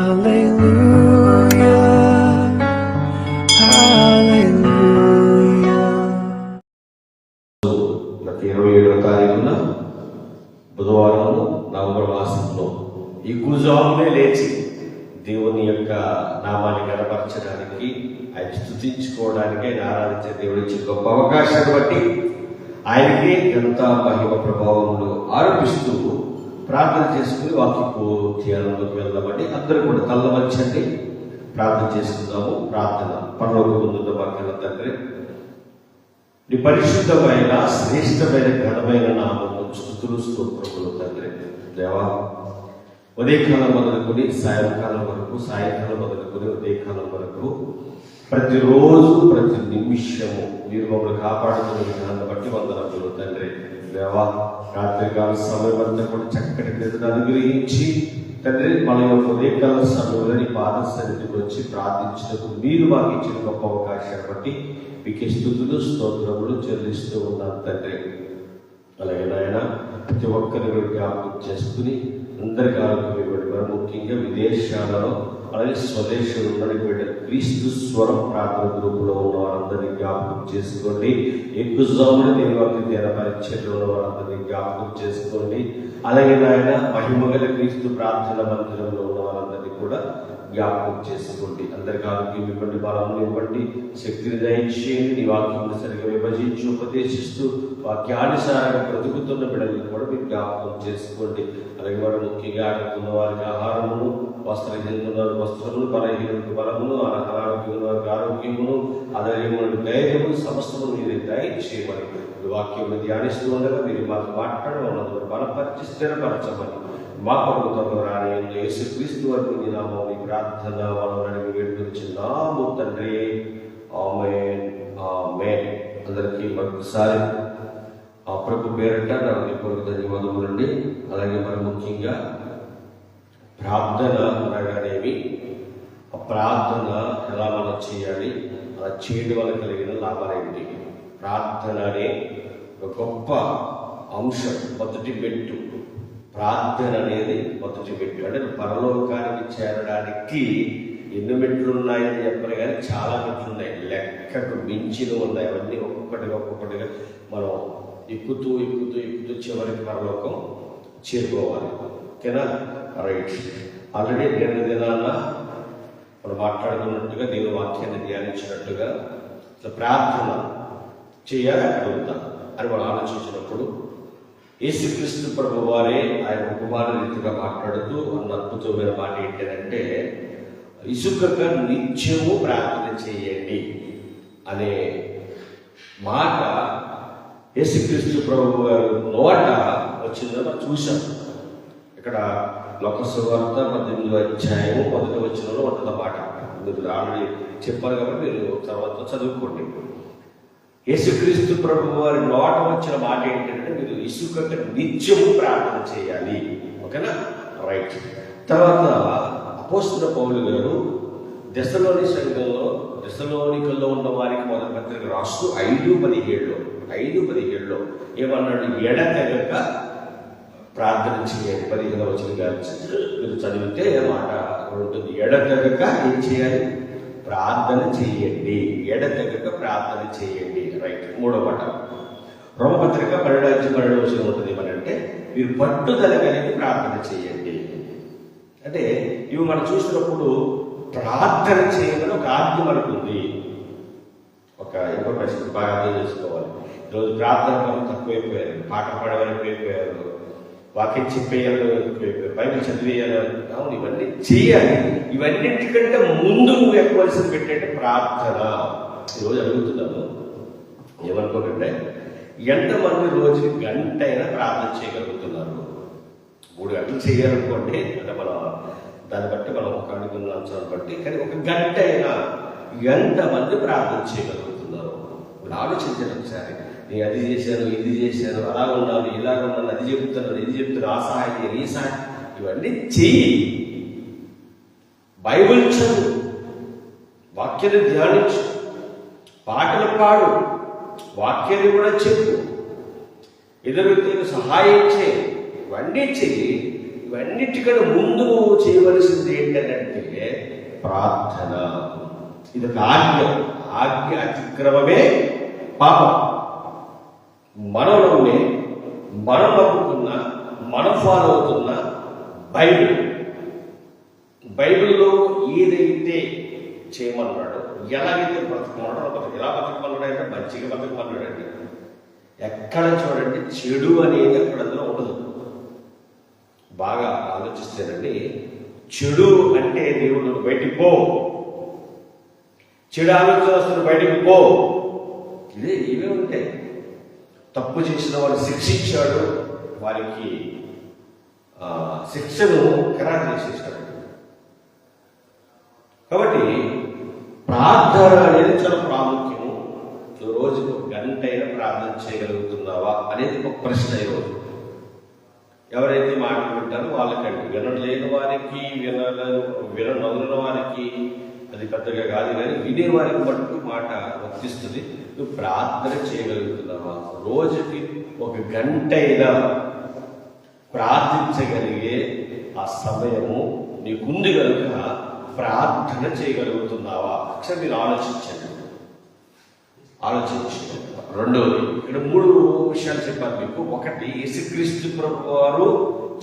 27వ తారీఖున బుధవారం నవంబర్ మాసంలో ఈ గుజామునే లేచి దేవుని యొక్క నామాన్ని గణపరచడానికి, ఆయన స్తుతించుకోవడానికి, ఆయన ఆరాధించే దేవుడి ఇచ్చిన గొప్ప అవకాశాన్ని బట్టి ఆయనకి ఎంత మహిమ ప్రభావములు ఆరోపిస్తూ ప్రార్థన చేసుకుని వాక్యపు ధ్యానంలోకి వెళ్దామండి. అందరూ కూడా తల్ల వంచండి, ప్రార్థన చేసుకుందాము. ప్రార్థన. పరలోకమందున్న మా కన్న తండ్రి, నీ పరిశుద్ధమైన శ్రేష్టమైన ఘనమైన నామము స్తుతులు స్తోత్రములు తండ్రి. దేవా, ఉదయకాలం మొదలుకొని సాయంకాలం వరకు, సాయంకాలం మొదలుకొని ఉదయకాలం వరకు ప్రతిరోజు ప్రతి నిమిషము మీరు మమ్మల్ని కాపాడుతున్న విధానాన్ని బట్టి వందనములు తండ్రి. దేవా, రాత్రికాల సమయం అంతా కూడా చక్కటి నిద్ర అనుగ్రహించి తండ్రి, మన యొక్క ఉదయకాల సమయంలో నీ పాద సన్నిధికి వచ్చి ప్రార్థించినప్పుడు మీరు మాకు ఇచ్చిన గొప్ప అవకాశాన్ని బట్టి మీకు స్తుతులు స్తోత్రములు చెల్లిస్తూ ఉన్నాను తండ్రి. అలాగే నాయన, ప్రతి ఒక్కరిని జ్ఞాపకం చేసుకుని అందరికీ ఆరోగ్యం ఇవ్వండి. మరి ముఖ్యంగా విదేశాలలో అలాగే స్వదేశంలో ఉన్న క్రీస్తు స్వరం ప్రార్థన గ్రూపులో ఉన్న వారందరినీ జ్ఞాపకం చేసుకోండి. ఎక్కువజామున దేవాలయ ధ్యాన పరిచయంలో ఉన్న వారందరినీ జ్ఞాపకం చేసుకోండి. అలాగే నాయన, మహిమగల క్రీస్తు ప్రార్థన మందిరంలో ఉన్న వారందరినీ కూడా జ్ఞాపకం చేసుకోండి. అందరికీ ఆరోగ్యం ఇవ్వండి, బలం ఇవ్వండి, శక్తిని దయచేయండి. నీ వాక్యం సరిగా విభజించి ఉపదేశిస్తూ వాక్యానుసారంగా బ్రతుకుతున్న బిడ్డలను కూడా మీరు జ్ఞాపకం చేసుకోండి. అలాగే వారు ముఖ్యంగా ఆడుతున్న వారికి ఆహారమును, వస్త్రహీనుల వస్త్రమును, బలహీనులకు బలమును, అనారోగ్యముల వారికి ఆరోగ్యమును, అధైర్యములకు ధైర్యము సమస్తము మీరు దయచేయమని వాక్యం ధ్యానిస్తూ ఉండగా మీరు మాకు మాట్లాడమన్నది బలపరిచి స్థిరపరచమని మా ప్రభుత్వంలో రాని యేసుక్రీస్తు వరకు నీ నామముని ప్రార్థన వాళ్ళని వేడుకొనిచున్నాము తండ్రి. ఆమేన్, ఆమేన్. అందరికీ మరొకసారి ఆ ప్రభు పేరట నా హృదయపూర్వక ధన్యవాదములండి. అలాగే మరి ముఖ్యంగా ప్రార్థన అనగానేమి, ఆ ప్రార్థన ఎలా మనం చేయాలి, అలా చేయడం వల్ల కలిగిన లాభాలేంటి? ప్రార్థన అనే ఒక గొప్ప అంశం, మొదటి మెట్టు. ప్రార్థన అనేది మొదటి మెట్టు. అంటే పరలోకానికి చేరడానికి ఎన్ని మెట్లు ఉన్నాయని చెప్పరు కానీ చాలా మెట్లు ఉన్నాయి, లెక్కకు మించిన ఉన్నాయి. అవన్నీ ఒక్కొక్కటిగా మనం ఎక్కుతూ ఎక్కుతూ ఎక్కుతూ చివరికి పరలోకం చేరుకోవాలి. ఓకేనా? రైట్. ఆల్రెడీ నేను దినాన మనం మాట్లాడుకున్నట్టుగా, దేవుని వాక్యాన్ని ధ్యానించినట్టుగా ప్రార్థన చేయాలి అడుగుతా అని మనం ఆలోచించినప్పుడు యేసుక్రీస్తు ప్రభు వారే ఆయన ఉపమాన రీతిగా మాట్లాడుతూ అన్న అద్భుతమైన మాట ఏంటంటే, ఇసుకక నిత్యము ప్రార్థన చేయండి అనే మాట యేసుక్రీస్తు ప్రభు గారు నోట వచ్చిందని మనం చూశాం. ఇక్కడ లోక సువార్త 18వ అధ్యాయము 1వ వచనంలో ఉంటుంది మాట. మీరు ఆల్రెడీ చెప్పారు కాబట్టి మీరు తర్వాత చదువుకోండి. యేసుక్రీస్తు ప్రభు వారి నోట వచ్చిన మాట ఏంటంటే, మీరు ఇసుకక నిత్యము ప్రార్థన చేయాలి. ఓకేనా? రైట్. తర్వాత అపోస్తలుడైన పౌలు గారు దెసలోనికల్లో ఉన్న వారికి మొదటి పత్రిక రాస్తూ 5:17 ఏమన్నాడు? ఎడతెగక ప్రార్థన చేయాలి. 15వ వచనం మీరు చదివితే మాట ఉంటుంది. ఎడతెగక ఏం చేయాలి? ప్రార్థన చేయండి. ఎడతెగక ప్రార్థన చేయండి. రైట్. 3వ మాట రోమపత్రిక 12వ వచనం ఉంటుంది. ఏమనంటే, మీరు పట్టుదల కలిగి ప్రార్థన చేయండి. అంటే ఇవి మనం చూసినప్పుడు ప్రార్థన చేయమని ఒక ఆజ్ఞ మనకు ఉంది. ఒక ఇన్ఫర్మేషన్ బాగా అర్థం చేసుకోవాలి. ఈరోజు ప్రార్థన పనులు తక్కువైపోయారు, పాట పాడేవారు ఎక్కువైపోయారు, వాక్యం చెప్పేయాలి ఎక్కువైపోయారు, బైబిల్ చదివేయాలి. అవును, ఇవన్నీ చేయాలి. ఇవన్నిటికంటే ముందు నువ్వు ఎక్కవలసింది పెట్టంటే ప్రార్థన. ఈరోజు అడుగుతున్నాను, ఏమనుకోకంటే, ఎంతమంది రోజుకి గంట అయినా ప్రార్థన చేయగలుగుతున్నారు? 3 గంటలు చేయాలనుకోండి, అంటే మనం దాన్ని బట్టి మనం ఒక అడుగున్న అంశాన్ని బట్టి, కానీ ఒక గంట అయినా ఎంతమంది ప్రార్థన చేయగలుగుతున్నారు? ఇప్పుడు ఆలోచించండి ఒకసారి. నేను అది చేశాను, ఇది చేశాను, అలా ఉన్నాను, ఇలా ఉన్నాను, అది చెప్తున్నాను, ఇది చెప్తున్నాను, ఆ సహాయం, ఈ సహాయం, ఇవన్నీ చెయ్యి. బైబిల్ చదువు, వాక్యాన్ని ధ్యానించు, పాటలు పాడు, వాక్యాన్ని కూడా చెప్పు, ఇతర వ్యక్తులకు సహాయం చేయి. ఇవన్నీ చెయ్యి. ఇవన్నిటికన్నా ముందు నువ్వు చేయవలసింది ఏంటంటే ప్రార్థన. ఇది ఒక ఆజ్ఞ అతిక్రమమే పాపం. మనం నమ్ముకున్న, మనం ఫాలో అవుతున్న బైబిల్లో ఏదైతే చేయమన్నాడో, ఎలాగైతే బ్రతకమన్నాడో, ఎలా బ్రతకమన్నాడు అంటే మంచిగా బ్రతకమన్నాడండి. ఎక్కడ చూడండి చెడు అనేది అక్కడ అందులో ఉండదు. బాగా ఆలోచిస్తేనండి, చెడు అంటే దేవుడు బయటికి పో, చెడు ఆలోచన వస్తున్న బయటికి పో, ఇవే ఉంటాయి. తప్పు చేసిన వారు శిక్షించాడు, వారికి శిక్షను ఖరారు చేసేసాడు. కాబట్టి ప్రార్థన అనేది చాలా ప్రాముఖ్యము. రోజుకు 1 గంట అయినా ప్రార్థన చేయగలుగుతున్నావా అనేది ఒక ప్రశ్న. ఈరోజు ఎవరైతే మాటలు వింటారో వాళ్ళకంటే, వినలేని వారికి, విననొదిలిన వారికి అది పెద్దగా కాదు, కానీ వినేవారికి మటుకు మాట వర్తిస్తుంది. నువ్వు ప్రార్థన చేయగలుగుతున్నావా? రోజుకి 1 గంట అయినా ప్రార్థించగలిగే ఆ సమయము నీకుంది కనుక ప్రార్థన చేయగలుగుతున్నావా? ఒకసారి మీరు ఆలోచించండి. రెండవది, ఇక్కడ 3 విషయాలు చెప్పారు మీకు. ఒకటి, యేసుక్రీస్తు ప్రభు వారు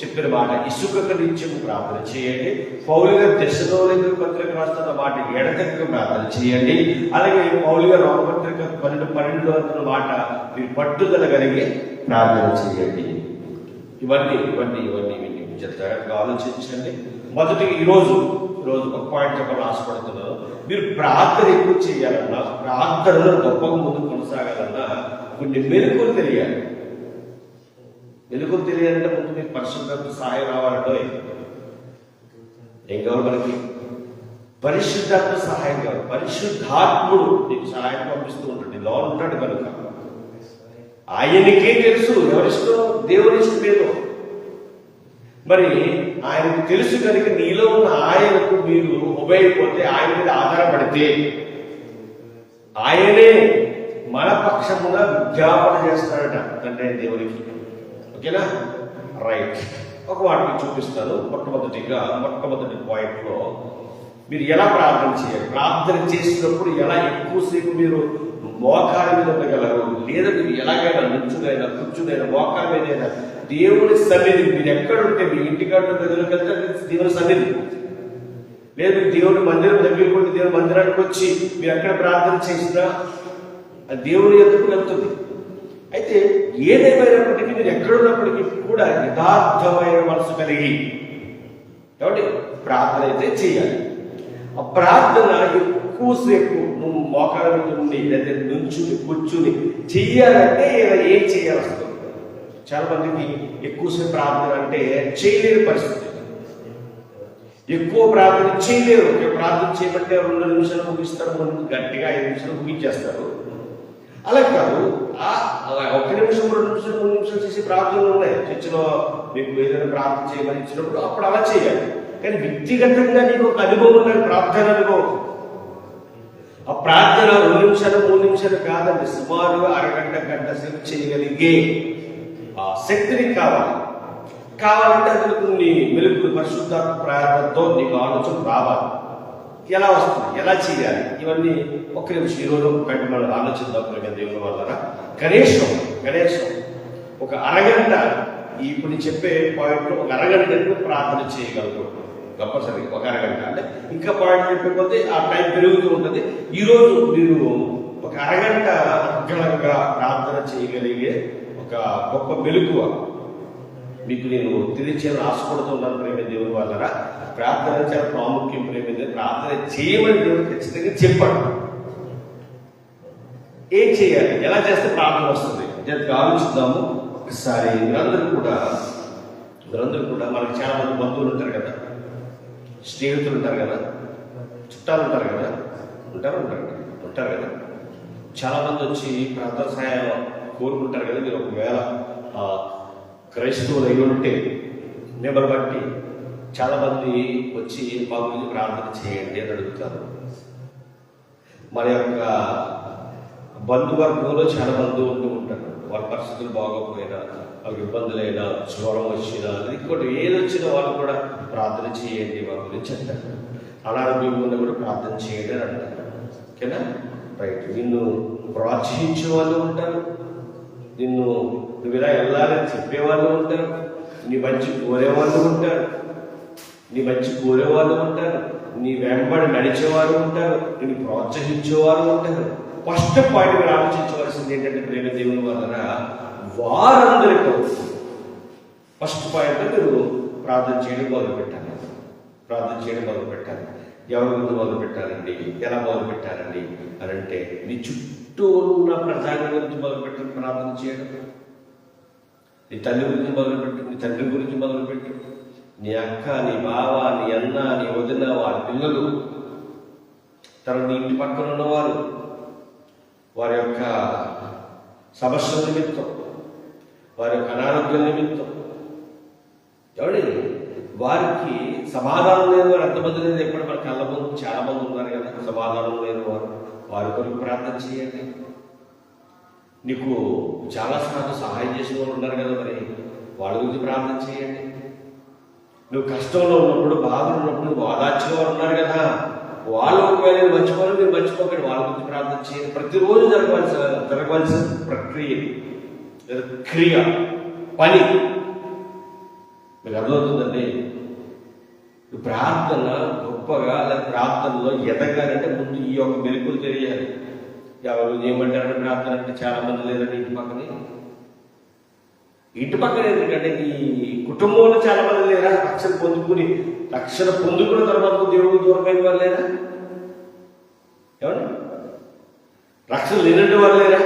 చెప్పిన మాట, ఇసుక నిత్యం ప్రార్థన చేయండి. పౌలు గారు తెస్సలోనికీయులకు పత్రిక రాస్తున్న మాట, ఎడతెగక ప్రార్థన చేయండి. అలాగే పౌలు గారు రోమపత్రిక 12:12 అంటున్న మాట, మీరు పట్టుదల కలిగి ప్రార్థన చేయండి. ఇవన్నీ జాగ్రత్తగా ఆలోచించండి. మొదటి ఈరోజు ఒక పాయింట్ చెప్పాలని ఆశపడుతున్నాను. మీరు ప్రార్థన ఎక్కువ చేయాలన్నా, ప్రార్థనలో గొప్పగా ముందు కొనసాగాలన్నా కొన్ని మెలకువలు తెలియాలి. మెలకువలు తెలియాలంటే ముందు మీకు పరిశుద్ధాత్మ సహాయం రావాలంటే ఏం కావాలి? మనకి పరిశుద్ధాత్మ సహాయం కావాలి. పరిశుద్ధాత్ముడు నీకు సహాయం పంపిస్తూ ఉంటాడు, లో ఉంటాడు కనుక ఆయనకే తెలుసు ఎవరిష్టం, దేవుని ఇష్టం ఏదో. మరి ఆయనకు తెలుసు కనుక నీలో ఉన్న ఆయనకు మీరు ఉభయపోతే, ఆయన మీద ఆధారపడితే ఆయనే మన పక్షమున విజ్ఞాపన చేస్తాడట తండ్రి దేవునికి. ఓకేనా? రైట్. ఒక వాటిని చూపిస్తాను. మొట్టమొదటి పాయింట్లో మీరు ఎలా ప్రార్థన చేయాలి. ప్రార్థన చేసినప్పుడు ఎలా ఎక్కువసేపు మీరు మోకాల మీద ఉండగలరు, లేదా మీరు ఎలాగైనా నుంచునైనా కూర్చునైనా మోకాల మీదైనా దేవుని సన్నిధి, మీరు ఎక్కడుంటే మీ ఇంటికాడ గదులకు వెళ్తే దేవుని సన్నిధి, లేదు దేవుని మందిరం దగ్గరికి ఉండి దేవుని మందిరానికి వచ్చి మీరు ఎక్కడ ప్రార్థన చేసినా అది దేవుని ఎదురుకు వెళ్తుంది. అయితే ఏదేమైనప్పటికీ మీరు ఎక్కడున్నప్పటికీ కూడా యథార్థమైన మనసు కలిగి కాబట్టి ప్రార్థన అయితే చేయాలి. ఆ ప్రార్థన ఎక్కువసేపు నువ్వు మోకాల మీద ఉండి లేదా నుంచుని కూర్చుని చెయ్యాలంటే ఏం చేయాలి వస్తుంది. చాలా మందికి ఎక్కువసేపు ప్రార్థన అంటే చేయలేని పరిస్థితి, ఎక్కువ ప్రార్థన చేయలేరు. ప్రార్థన చేయబట్టే 2 నిమిషాలు ముగిస్తారు, గట్టిగా 5 నిమిషాలు ముగించేస్తారు. అలా కాదు, 1 నిమిషం 2 నిమిషాలు 3 నిమిషాలు చేసే ప్రార్థనలు ఉన్నాయి. చర్చిలో మీకు ఏదైనా ప్రార్థన చేయమని ఇచ్చినప్పుడు అప్పుడు అలా చేయాలి. కానీ వ్యక్తిగతంగా నీకు ఒక అనుభవం ఉన్నది, ప్రార్థన అనుభవం. ఆ ప్రార్థన 2 నిమిషాలు 3 నిమిషాలు కాదండి, సుమారుగా అరగంట గంట సేపు చేయగలిగే ఆ శక్తిని కావాలంటే అందులో కొన్ని మెలుగులు పరిశుద్ధాత్మ ప్రార్థనతో నీకు ఆలోచన రావాలి. ఎలా వస్తుంది, ఎలా చేయాలి, ఇవన్నీ 1 నిమిషం ఈరోజు మనం ఆలోచిద్దాం. దేవుని వల్ల కనీసం ఒక అరగంట, ఇప్పుడు చెప్పే పాయింట్లో 1 అరగంట ప్రార్థన చేయగలరు. కంపల్సరీ 1 అరగంట. అంటే ఇంకా పాయింట్ చెప్పకపోతే ఆ టైం పెరుగుతూ ఉంటుంది. ఈరోజు మీరు 1 అరగంట అర్గళంగా ప్రార్థన చేయగలిగే ఒక గొప్ప మెలకువ మీకు నేను తెలియచేయాలని ఆశపడుతున్నాను. ప్రేమ దేవుని వల్ల ప్రార్థన చాలా ప్రాముఖ్యం. ప్రేమ ప్రార్థన చేయమని దేవుడు ఖచ్చితంగా చెప్పాడు. ఏం చేయాలి, ఎలా చేస్తే ప్రార్థన వస్తుంది ఆలోచిద్దాము ఒకసారి. మీరందరూ కూడా మనకి చాలా మంది బంధువులు ఉంటారు కదా, స్నేహితులు ఉంటారు కదా, చుట్టాలు ఉంటారు కదా, ఉంటారు కదా. చాలా మంది వచ్చి ప్రార్థన సహాయం కోరుకుంటారు కదా. మీరు ఒకవేళ క్రైస్తవులు అయి ఉంటే మిమ్మల్ని బట్టి చాలా మంది వచ్చి మా గురించి ప్రార్థన చేయండి అని అడుగుతారు. మన యొక్క బంధువర్గంలో చాలా మంది ఉంటూ ఉంటారు. వాళ్ళ పరిస్థితులు బాగోకపోయినా వాళ్ళకి ఇబ్బందులైనా, జ్వరం వచ్చినా, ఇంకోటి ఏది వచ్చినా వాళ్ళు కూడా ప్రార్థన చేయండి వాళ్ళ గురించి అంటారు. అనారోగ్యం ఉన్న కూడా ప్రార్థన చేయండి అని అంటారు. ఓకేనా? రైట్. నిన్ను ప్రోత్సహించే వాళ్ళు ఉంటారు, నువ్వు ఇలా వెళ్ళాలని చెప్పేవాళ్ళు ఉంటారు, నీ మంచి కోరేవాళ్ళు ఉంటారు, నీ వెంబడి నడిచేవారు ఉంటారు, నిన్ను ప్రోత్సహించేవారు ఉంటారు. ఫస్ట్ పాయింట్ మీరు ఆలోచించవలసింది ఏంటంటే ప్రేమ దేవుని వలన వారందరికీ ఫస్ట్ పాయింట్ మీరు ప్రార్థన చేయడం మొదలు పెట్టాలి. ఎవరి గురించి మొదలు పెట్టాలండి? ఎలా మొదలు పెట్టాలండి అని అంటే నీ చుట్టూ ఉన్న ప్రజల గురించి మొదలుపెట్టి ప్రార్థన చేయడం. నీ తల్లి గురించి మొదలుపెట్టి, నీ తండ్రి గురించి మొదలుపెట్టి, నీ అక్క, నీ బావ, నీ అన్న, నీ వదిన, వారి పిల్లలు, తర్వాత నీ ఇంటి పక్కన ఉన్నవారు, వారి యొక్క సమస్యల నిమిత్తం, వారి యొక్క అనారోగ్యం నిమిత్తం, వారికి సమాధానం లేని వారు ఎంతమంది లేదు? ఎప్పుడు మన కళ్ళ ముందు చాలా మంది ఉన్నారు కదా సమాధానం లేని వారి కొరకు ప్రార్థన చేయండి. నీకు చాలాసార్లు సహాయం చేసిన వాళ్ళు ఉన్నారు కదా, మరి వాళ్ళ గురించి ప్రార్థన చేయండి. నువ్వు కష్టంలో ఉన్నప్పుడు, బాధలు ఉన్నప్పుడు ఓదార్చిన వారు ఉన్నారు కదా, వాళ్ళు ఒకవేళ మర్చిపోవాలి, మీరు మర్చిపోకండి, వాళ్ళ గురించి ప్రార్థన చేయండి. ప్రతిరోజు జరగవలసిన ప్రక్రియ, క్రియ, పని మీకు అర్థమవుతుందండి. ప్రార్థన గొప్పగా లేదా ప్రార్థనలో ఎదగాలంటే ముందు ఈ యొక్క మెరుపులు తెలియాలి. ఎవరు ఏమంటారంటే ప్రార్థన అంటే చాలా మంది లేదండి ఇంటి పక్కన ఎందుకంటే ఈ కుటుంబంలో చాలా మంది లేరా? రక్షణ పొందుకున్న తర్వాత దేవుడు దూరమైన వాళ్ళు లేరా? ఏమండి? రక్షణ లేనట్టు వాళ్ళు లేరా?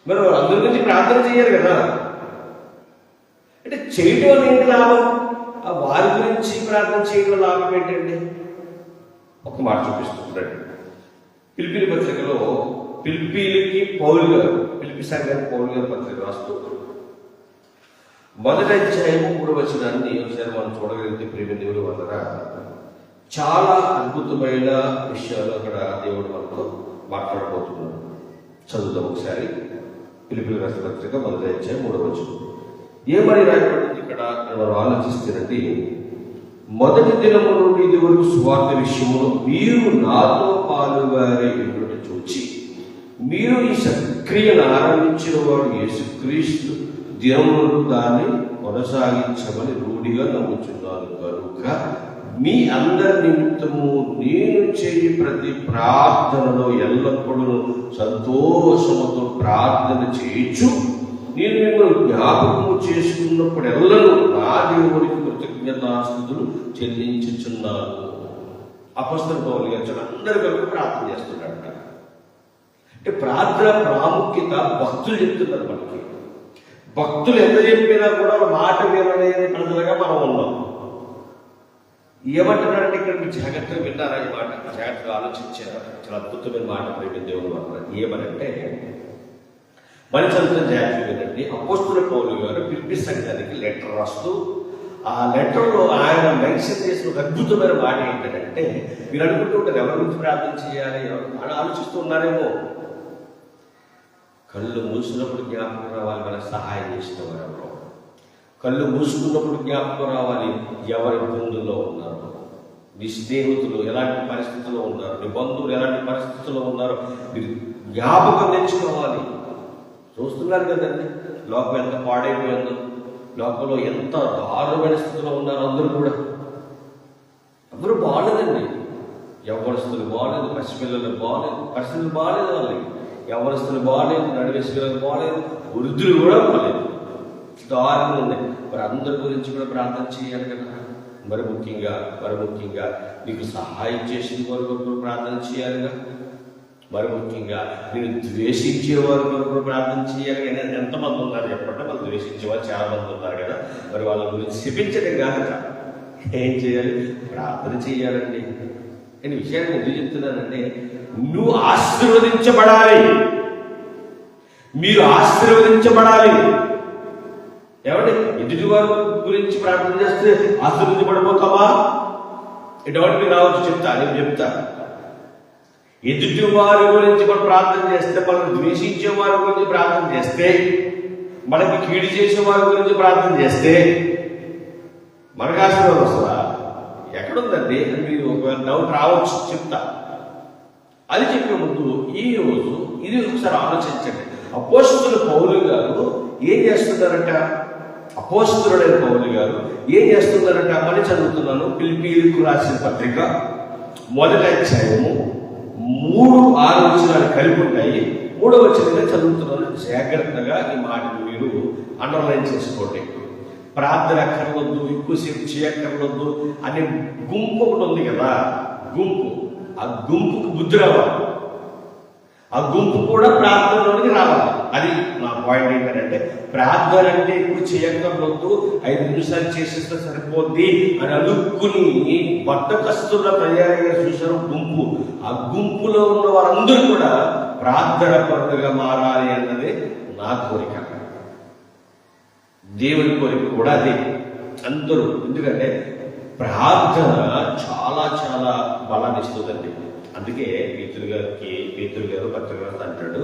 మరి అందరి గురించి ప్రార్థన చేయాలి కదా. అంటే చేయటం వల్ల ఏంటి లాభం? ఆ వారి గురించి ప్రార్థన చేయడం లాభం ఏంటండి? ఒక మాట చూపిస్తుంటాడు. పిలిపిలి పత్రికలో పిలిపిలికి పౌలు గారు, పిలిపి సంఘానికి పౌలు గారు పత్రిక రాస్తూ 1వ అధ్యాయం 3వ వచనాన్ని ఒకసారి మనం చూడగలిగితే ప్రేమ దేవుడు వల్ల చాలా అద్భుతమైన విషయాలు అక్కడ దేవుడు మనతో మాట్లాడబోతున్నాడు. చదువుతాం ఒకసారి. పిలిపిలి రాసిన పత్రిక 1వ అధ్యాయం 3వ వచనం ఏమని రాయబడింది ఇక్కడ మనం ఆలోచిస్తేనండి, మొదటి దినము నుండి ఇది వరకు సువార్త విషయంలో మీరు నాతో పాలుగారే ఎన్నుట చూచి మీరు ఈ సక్రియను ఆరంభించిన వాడు యేసుక్రీస్తు దినములను దాన్ని కొనసాగించమని రూఢిగా నమ్ముచున్నాను కనుక మీ అందరి నిమిత్తము నేను చేయి ప్రతి ప్రార్థనలో ఎల్లప్పుడూ సంతోషముతో ప్రార్థన చేయొచ్చు నేను మిమ్మల్ని జ్ఞాపకము చేసుకున్నప్పుడు ఎల్లనూ నా దేవుడికి కృతజ్ఞతాస్తుతులు చెల్లించుచున్నాను. అపొస్తలుడైన పౌలు గారు అందరి వరకు ప్రార్థన చేస్తున్నాడు. అంటే ప్రార్థన ప్రాముఖ్యత భక్తులు చెప్తున్నారు మనకి. భక్తులు ఎంత చెప్పినా కూడా మాట వినలేని ప్రజలుగా మనం ఉన్నాం. ఏమంటున్నారంటే ఇక్కడ మీరు జాగ్రత్తగా విన్నారా? ఈ మాట జాగ్రత్తగా ఆలోచించారా? చాలా అద్భుతమైన మాట ప్రేమ దేవుడు అన్నారు. ఏమనంటే మనిషి అంతా జాగ్రత్తగా వినండి. అపోస్తలుడైన పౌలు గారు ఫిలిప్పీ సంఘానికి లెటర్ రాస్తూ ఆ లెటర్లో ఆయన మెన్షన్ చేసిన ఒక అద్భుతమైన మాట ఏంటంటే, మీరు అనుకుంటూ ఉంటారు ఎవరి గురించి ప్రార్థన చేయాలి అని ఆలోచిస్తూ ఉన్నారేమో. కళ్ళు మూసినప్పుడు జ్ఞాపకం రావాలి మనకు సహాయం చేసిన వారు ఎవరో. కళ్ళు మూసుకున్నప్పుడు జ్ఞాపకం రావాలి ఎవరి ఇబ్బందుల్లో ఉన్నారు, నీ స్నేహితులు ఎలాంటి పరిస్థితుల్లో ఉన్నారు, నీ బంధువులు ఎలాంటి పరిస్థితుల్లో ఉన్నారో మీరు జ్ఞాపకం తెచ్చుకోవాలి. చూస్తున్నారు కదండి లోకం ఎంత పాడైపోయిందో, లోకంలో ఎంత దారుణమైన స్థితిలో ఉన్నారు అందరూ కూడా. అందరూ బాగాలేదండి. యవ్వనస్తులు బాగాలేదు, పసిపిల్లలు బాగాలేదు, పరిస్థితులు బాగాలేదు వాళ్ళకి. యవ్వనస్తులు బాగాలేదు, నడివేసి పిల్లలు బాగాలేదు, వృద్ధులు కూడా బాగాలేదు, దారుణంగా ఉన్నాయి. మరి అందరి గురించి కూడా ప్రార్థన చేయాలి కదా. మరి ముఖ్యంగా నీకు సహాయం చేసిన వారి కొరకు ప్రార్థన చేయాలిగా. మరి ముఖ్యంగా నేను ద్వేషించే వారి కొరకు ప్రార్థన చేయాలి. కానీ ఎంతమంది ఉన్నారు చెప్పండి? వాళ్ళు ద్వేషించేవారు చాలా మంది ఉన్నారు కదా. మరి వాళ్ళ గురించి శపించడం కాక ఏం చేయాలి? ప్రార్థన చేయాలండి. నేను విషయాన్ని ఎందుకు చెప్తున్నానంటే, నువ్వు ఆశీర్వదించబడాలి, మీరు ఆశీర్వదించబడాలి. ఏమంటే ఎదుటి వారి గురించి ప్రార్థన చేస్తే ఆశీర్వదించబడిపోతామా? ఎటువంటి రావచ్చు నేను చెప్తా. ఎదుటి వారి గురించి మనం ప్రార్థన చేస్తే, మనం ద్వేషించే వారి గురించి ప్రార్థన చేస్తే మనకి కీడు చేసే వారి గురించి ప్రార్థన చేస్తే మనకు ఆశీర్వాదం వస్తుందా? ఎక్కడుందండి? మీరు ఒకవేళ డౌట్ రావచ్చు, చెప్తా. అది చెప్పే ముందు ఈ రోజు ఇది ఒకసారి ఆలోచించండి. అపోస్తలుడైన పౌలు గారు ఏం చేస్తున్నారంట? అపోస్తలుడైన పౌలు గారు ఏం చేస్తున్నారంట? మళ్ళీ చదువుతున్నాను. ఫిలిప్పీయులకు రాసిన పత్రిక 1వ అధ్యాయము 3-6 వచనాలు కలిపి ఉంటాయి. 3వ వచనంగా చదువుతున్నాను. జాగ్రత్తగా ఈ మాటలు మీరు అండర్లైన్ చేసుకోండి. ప్రార్థన అక్కర్లొద్దు, ఎక్కువసేపు చేయక్కర్లొద్దు అనే గుంపు ఒకటి ఉంది కదా, గుంపు. ఆ గుంపుకు బుద్ధి రావాలి. ఆ గుంపు కూడా ప్రార్థనలోనికి రావాలి. అది నా పాయింట్. ఏంటంటే ప్రార్థన అంటే ఎక్కువ చేయక్కర్లొద్దు, 5 నిమిషాలు చేసేస్తే సరిపోద్ది అని అనుకుని బద్దకస్తున్న తయారయ్యే చూసారు గుంపు. ఆ గుంపులో ఉన్న వారందరూ కూడా ప్రార్థన పరులుగా మారాలి అన్నది నా కోరిక, దేవుని కోరిక కూడా అదే. అందరూ, ఎందుకంటే ప్రార్థన చాలా చాలా బలాన్ని ఇస్తుందండి. అందుకే పేతురు గారు పత్రిక అంటాడు,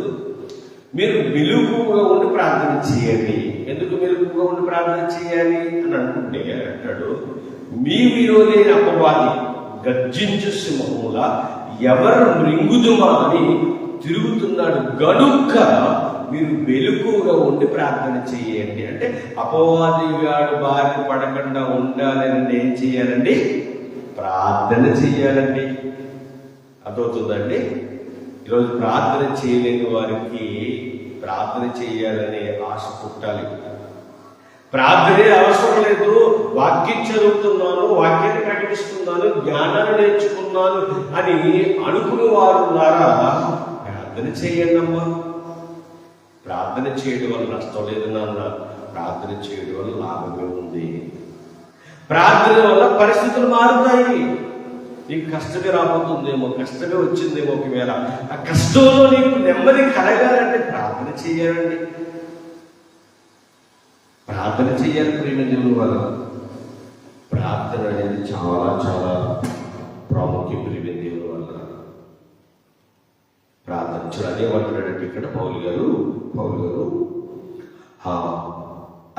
మీరు మెలకువగా ఉండి ప్రార్థన చేయండి. ఎందుకు మెలకువగా ఉండి ప్రార్థన చేయాలి అని అనుకుంటే అంటాడు, మీ విరోధి అపవాది గర్జించు సింహముల ఎవరు మృంగుదుమా అని తిరుగుతున్నాడు గనుక మీరు మెలకువగా ఉండి ప్రార్థన చేయండి. అంటే అపవాది గాడు బారి పడకుండా ఉండాలని ఏం చేయాలండి? ప్రార్థన చేయాలండి. అర్థమవుతుందండి? ఈరోజు ప్రార్థన చేయలేని వారికి ప్రార్థన చేయాలనే ఆశ పుట్టాలి. ప్రార్థనే అవసరం లేదు, వాక్యం చదువుతున్నాను, వాక్యాన్ని ప్రకటిస్తున్నాను, జ్ఞానాన్ని నేర్చుకున్నాను అని అనుకునే వారు ఉన్నారా? ప్రార్థన చేయండి అమ్మా. ప్రార్థన చేయడం వల్ల నష్టం లేదు నాన్న, ప్రార్థన చేయడం వల్ల లాభమే ఉంది. ప్రార్థన వల్ల పరిస్థితులు మారుతాయి. నీకు కష్టమే రాబోతుందేమో, కష్టమే వచ్చిందేమో, ఒకవేళ ఆ కష్టంలో నీకు నెమ్మది కలగాలంటే ప్రార్థన చేయాలండి. ప్రార్థన చేయాలి. ప్రేమ వల్ల ప్రార్థన అనేది చాలా చాలా ప్రాముఖ్యం. ప్రేమ దేవుని వల్ల ప్రార్థన చూడాలి. ఏమంటున్నాడంటే ఇక్కడ పౌలు గారు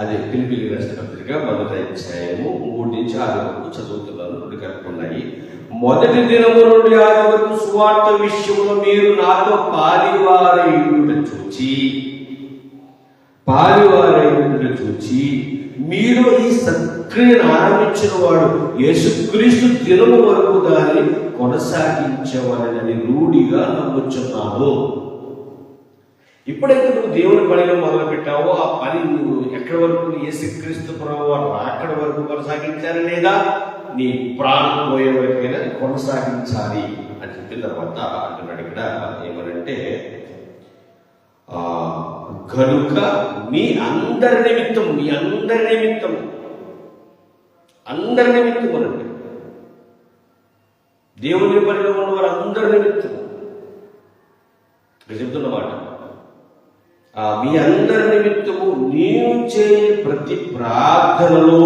అదే ఫిలిప్పీయులకు రాసిన పత్రిక 1వ అధ్యాయము 3-6 వరకు చదువుతున్నాను. 2 కలిపి ఉన్నాయి. మొదటి దినము నుండి 6 వరకు సువార్త విషయంలో మీరు నాతో పాలివారయుట చూచి మీరు ఈ సక్రియను ఆరంభించిన వాడు యేసుక్రీస్తు దినము వరకు దాన్ని కొనసాగించవాలని రూఢిగా నమ్ముచున్నాను. ఇప్పుడైతే నువ్వు దేవుని పనిలో మొదలు పెట్టావో ఆ పని నువ్వు ఎక్కడి వరకు యేసుక్రీస్తు ప్రభువు అక్కడి వరకు కొనసాగించాలి, లేదా నీ ప్రాణం పోయే వరకైనా కొనసాగించాలి అని చెప్పిన తర్వాత అంటున్నాడు ఇక్కడ. ఏమనంటే కనుక మీ అందరి నిమిత్తం అనండి, దేవుని పనిలో ఉన్న వారు అందరి నిమిత్తం చెప్తున్నమాట. మీ అందరి నిమిత్తము నేను చేయ ప్రతి ప్రార్థనలో,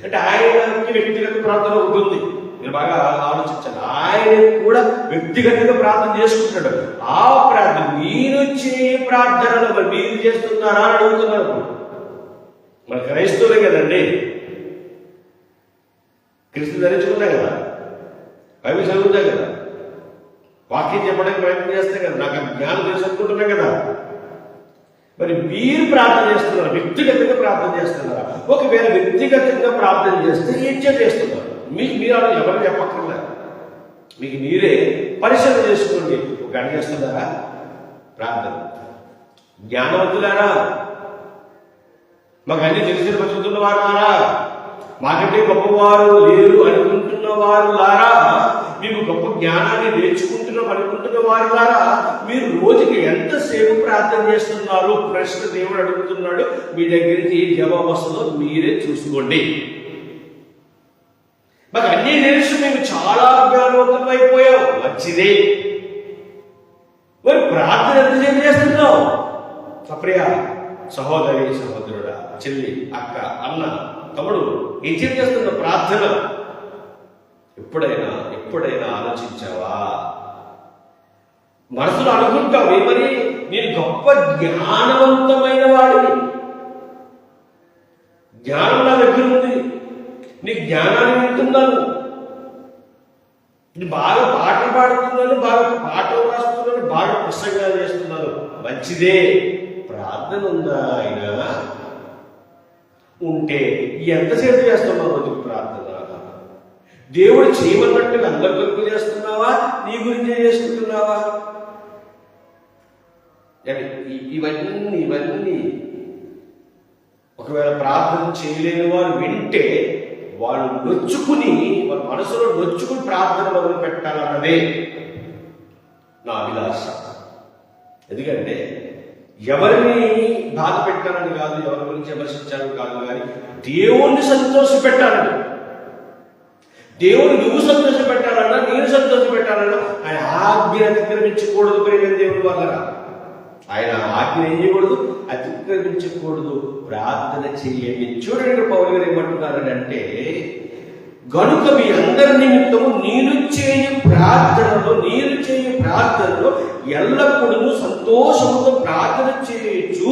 అంటే ఆయనకి వ్యక్తిగత ప్రార్థన ఉంటుంది. మీరు బాగా ఆలోచించాలి. ఆయన కూడా వ్యక్తిగతంగా ప్రార్థన చేసుకుంటాడు. ఆ ప్రార్థన నేను చేయ ప్రార్థనలో మరి మీరు చేస్తున్నారా అని అడుగుతున్నారు. మన క్రైస్తవులే కదండి, క్రీస్తు ధరించుకుంటాం కదా, బైబిల్ చదువుతాం కదా, వాక్యం చెప్పడానికి ప్రయత్నం చేస్తాం కదా, నాకు జ్ఞానం తెలుసు అనుకుంటున్నాం కదా. మరి మీరు ప్రార్థన చేస్తున్నారా? వ్యక్తిగతంగా ప్రార్థన చేస్తున్నారా? ఒకవేళ వ్యక్తిగతంగా ప్రార్థన చేస్తే ఏం చేస్తున్నారు? మీరు ఎవరు చెప్పక్కర్లేదు, మీకు మీరే పరిశీలన చేసుకోండి. ఒక గంట చేస్తున్నారా ప్రార్థన? జ్ఞానవంతులారా, మాకు అన్ని తెలిసిన బతుకుతున్న వారులారా, మాకంటే గొప్పవారు లేరు అనుకుంటున్న వారు లారా, మీకు గొప్ప జ్ఞానాన్ని నేర్చుకుంటున్నాం అనుకుంటున్న వారు లారా, మీరు రోజుకి ఎంతసేపు ప్రార్థన చేస్తున్నారు? ప్రశ్న దేవుడు అడుగుతున్నాడు. మీ దగ్గరికి ఏ జవాబు వస్తుందో మీరే చూసుకోండి. మాకు అన్ని తెలుసు, మేము చాలా జ్ఞానవంతులు అయిపోయాం, మంచిదే. మరి ప్రార్థన ఎంతసేపు చేస్తున్నావు? అప్రియ సహోదరి, సహోదరుడా, చెల్లి, అక్క, అన్న, తమ్ముడు, ఏం చేస్తున్న ప్రార్థన ఎప్పుడైనా ఆలోచించావా? మనసులో అనుకుంటాం ఏమని, నేను గొప్ప జ్ఞానవంతమైన వాడిని, జ్ఞానం నా దగ్గర ఉంది, నీ జ్ఞానాన్ని వింటున్నాను, నేను బాగా పాటలు పాడుతున్నాను, బాగా పాటలు రాస్తున్నాను, బాగా ప్రసంగాలు చేస్తున్నాను. మంచిదే. ప్రార్థన ఉందా ఆయన? ఉంటే ఎంతసేపు చేస్తున్నావు రోజుకి ప్రార్థన? దేవుడు చేయమన్నట్టుగా అందరి కొరకు చేస్తున్నావా, నీ గురించే చేసుకుంటున్నావా? ఇవన్నీ ఒకవేళ ప్రార్థన చేయలేని వారు వింటే వాళ్ళు నొచ్చుకుని, వాళ్ళ మనసులో నొచ్చుకుని ప్రార్థన మొదలు పెట్టాలన్నదే నా అభిలాష. ఎందుకంటే ఎవరిని బాధ పెట్టాలని కాదు, ఎవరి గురించి విమర్శించాలని కాదు, కానీ దేవుణ్ణి సంతోష పెట్టాలని. దేవుడు నువ్వు సంతోష పెట్టాలన్నా, నేను సంతోష పెట్టాలన్నా ఆయన ఆజ్ఞ అతిక్రమించకూడదు. ప్రేమ దేవుడు వల్ల ఆయన ఆజ్ఞ ఏం చేయకూడదు, అతిక్రమించకూడదు. ప్రార్థన చెయ్యండి. చూడండి పౌలు గారు ఏమంటున్నారంటే, గనుక మీ అందరి నిమిత్తము నేను చేయు ప్రార్థనలో ఎల్లప్పుడూ సంతోషముతో ప్రార్థన చేయొచ్చు.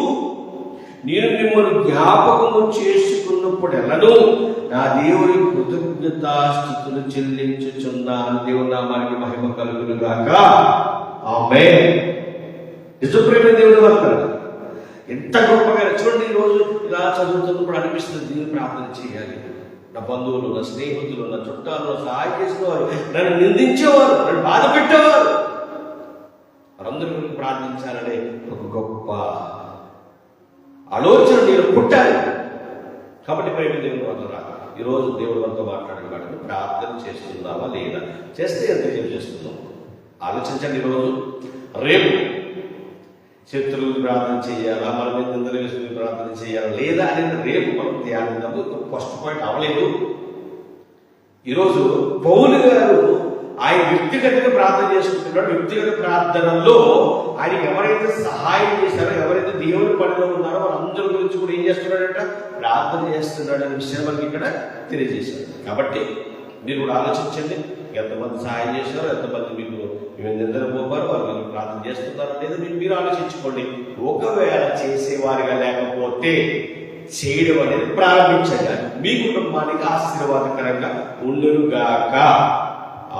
నేను మిమ్మల్ని జ్ఞాపకము చేసుకున్నప్పుడు ఎలానూ నా దేవుని కృతజ్ఞతాస్తుతులు చెల్లించుచున్నాను. దేవుని నామానికి మహిమ కలుగును గాక. ఆమేన్. నిజప్రేమ దేవుడు వర్తాడు. ఎంత గొప్పగా చూడండి. ఈరోజు ఇలా చదువుతున్నప్పుడు అనిపిస్తుంది, దేవుని ప్రార్థన చేయాలి. నా బంధువులు, నా స్నేహితులు, నా చుట్టాలు సహాయం చేసేవారు, నన్ను నిందించేవారు, నన్ను బాధ పెట్టేవారు, వారందరి గురించి ప్రార్థించాలనే ఒక గొప్ప ఆలోచన నేను పుట్టాలి. కాబట్టి ప్రేమ దేవుని వల్ల ఈరోజు దేవుడు మనతో మాట్లాడిన వాటిని ప్రార్థన చేస్తున్నావా లేదా? చేస్తే ఎంతసేపు చేస్తున్నావు ఆలోచించండి. ఈరోజు రేపు శత్రువులు ప్రార్థన చేయాలా, మన మీద నిందలు వేసుకుని ప్రార్థన చేయాలా లేదా అనేది రేపు మనం ధ్యానిద్దాము. ఫస్ట్ పాయింట్ అవ్వలేదు. ఈరోజు పౌలు గారు ఆయన వ్యక్తిగతంగా ప్రార్థన చేసుకుంటున్నాడు. వ్యక్తిగత ప్రార్థనలో ఆయనకి ఎవరైతే సహాయం చేశారో, ఎవరైతే దేవుని పనిలో ఉన్నారో వాళ్ళందరి గురించి కూడా ఏం చేస్తున్నాడంట, ప్రార్థన చేస్తున్నాడు అనే విషయాన్ని మనకి ఇక్కడ తెలియజేశారు. కాబట్టి మీరు కూడా ఆలోచించండి, ఎంతమంది సహాయం చేశారో, ఎంతమంది మీకు నిద్రపోపారు, వారు మీరు ప్రార్థన చేస్తున్నారో లేదా మీరు ఆలోచించుకోండి. ఒకవేళ చేసేవారిగా లేకపోతే చేయడం అనేది ప్రారంభించగా మీ కుటుంబానికి ఆశీర్వాదకరంగా ఉండునుగాక.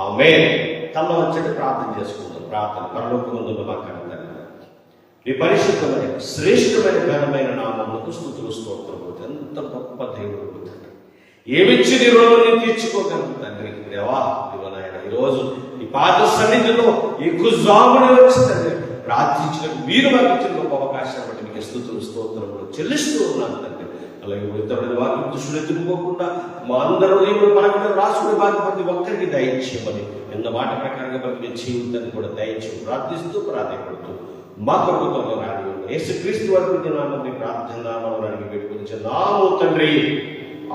ఆమేన్. తమ వచ్చి ప్రార్థన చేసుకుందాం. ప్రార్థన. పరలోకమందున్న మా తండ్రి, ఈ పరిశుద్ధమైన శ్రేష్టమైన ఘనమైన నామమునకు స్తుతులు స్తోత్రములు. ఎంత గొప్ప దేవుడు తండ్రి. ఏమిచ్చి నీ రోజుని తీర్చుకోగలరు తండ్రి. దేవా నాయన, ఈరోజు ఈ పాద సన్నిధిలో ఈ కుజాముని వచ్చి తండ్రి ప్రార్థించిన మీరు మాకు ఇచ్చిన గొప్ప అవకాశాన్ని బట్టి మీకు స్తుతులు స్తోత్రములు చెల్లిస్తూ ఉన్నాను తండ్రి. అలాగే ఇతరుల వాక్యం దృష్టిలో తిరుగుకోకుండా మా అందరూ మనకు రాసుకునే బాధ్యత ప్రతి ఒక్కరికి దయచేయమని ఎన్న మాట ప్రకారంగా బతికే జీవితాన్ని కూడా దయచేసి ప్రార్థిస్తూ ప్రాధాన్యపడుతూ మా ప్రభుత్వంలో రాని యేసుక్రీస్తు వారికి నామని ప్రార్థన అడిగి పెట్టుకున్నాము తండ్రి.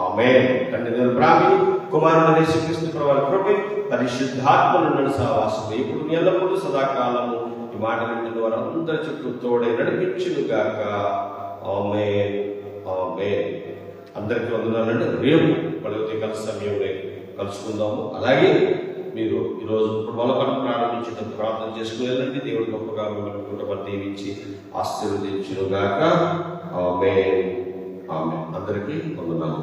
ఆమేన్. తండ్రి నేను బ్రాహ్మణి కుమారుడు యేసుక్రీస్తు ప్రభువారి కృప పరిశుద్ధాత్మను సహవాసం ఇప్పుడు ఎల్లప్పుడూ సదాకాలము ఈ మాట వింటున్న వారు అందరి చుట్టూ తోడే నడిపించుగాక. ఆమేన్. ఆమేన్. అందరికీ వందనాలండి. రేపు ఉదయకాల సమయంలో కలుసుకుందాము. అలాగే మీరు ఈరోజు ఇప్పుడు మొలకను ప్రారంభించేటప్పుడు ప్రార్థన చేసుకుని వెళ్ళండి. దేవుడు గొప్పగా మిమ్మల్ని కుటుంబాన్ని దీవించి ఆశీర్వదించునుగాక. ఆమేన్. ఆమేన్. అందరికీ వందనాలు.